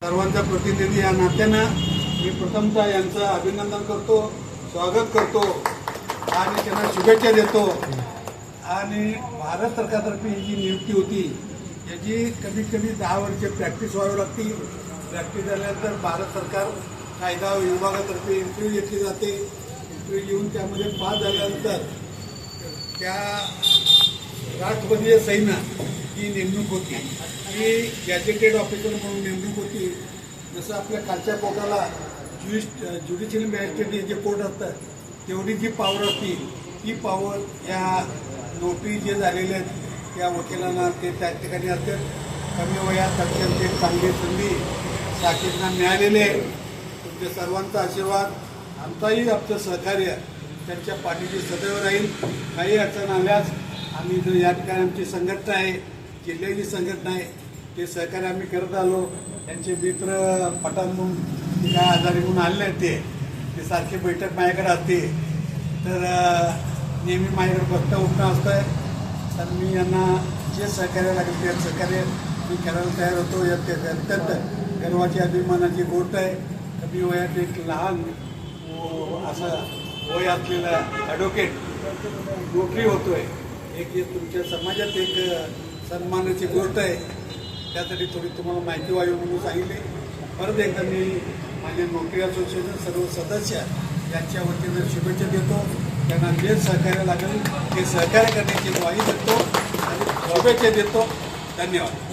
सर्वांचा प्रतिनिधी या नात्यानं मी प्रथमतः यांचं अभिनंदन करतो, स्वागत करतो आणि त्यांना शुभेच्छा देतो। आणि भारत सरकारतर्फे ही जी नियुक्ती होती याची कमीत कमी 10 वर्षे प्रॅक्टिस व्हावी लागते। प्रॅक्टिस झाल्यानंतर भारत सरकार कायदा विभागातर्फे इंटरव्ह्यू घेतली जाते। इंटरव्ह्यू घेऊन त्यामध्ये पास झाल्यानंतर त्या राष्ट्रपतीय सैन्य ही नेमणूक होती, ही गॅजेटेड ऑफिसर म्हणून नेमणूक होती। जसं आपल्या खालच्या कोर्टाला ज्युडिशियल मॅजिस्ट्रेट जे कोर्ट असतात तेवढी जी पॉवर असते ती पॉवर या नोटरी जे झालेले आहेत त्या वकिलांना ते त्या ठिकाणी असतात। कमी वयात अत्यंत एक चांगली संधी साक्षींना मिळालेली आहे। तुमच्या सर्वांचा आशीर्वाद, आमचाही आमचं सहकार्य त्यांच्या पाठीशी सदैव राहील। काही अडचण आल्यास आम्ही जो या ठिकाणी आमची संघटना आहे, जिल्ह्याची संघटना आहे, ते सहकार्य आम्ही करत आलो। त्यांचे मित्र पठाण म्हणून काय आजारी म्हणून आलेले आहेत ते सारखी बैठक माझ्याकडे असते, तर नेहमी माझ्याकडे बसता उठणं असतं। तर मी यांना जे सहकार्य लागेल ते सहकार्य मी करायला तयार होतो। यात अत्यंत गर्वाची अभिमानाची गोष्ट आहे। कमी वयात एक लहान असं वय असलेला ॲडव्होकेट नोकरी होतोय, एक तुमच्या समाजात एक सन्मानाची गोष्ट आहे। त्यासाठी थोडी तुम्हाला माहिती व्हावी म्हणून सांगितले। परत एकदा मी माझे नोकरी असोसिएशन सर्व सदस्य यांच्या वतीनं शुभेच्छा देतो। त्यांना जे सहकार्य लागेल ते सहकार्य करण्याची ग्वाही देतो आणि शुभेच्छा देतो। धन्यवाद।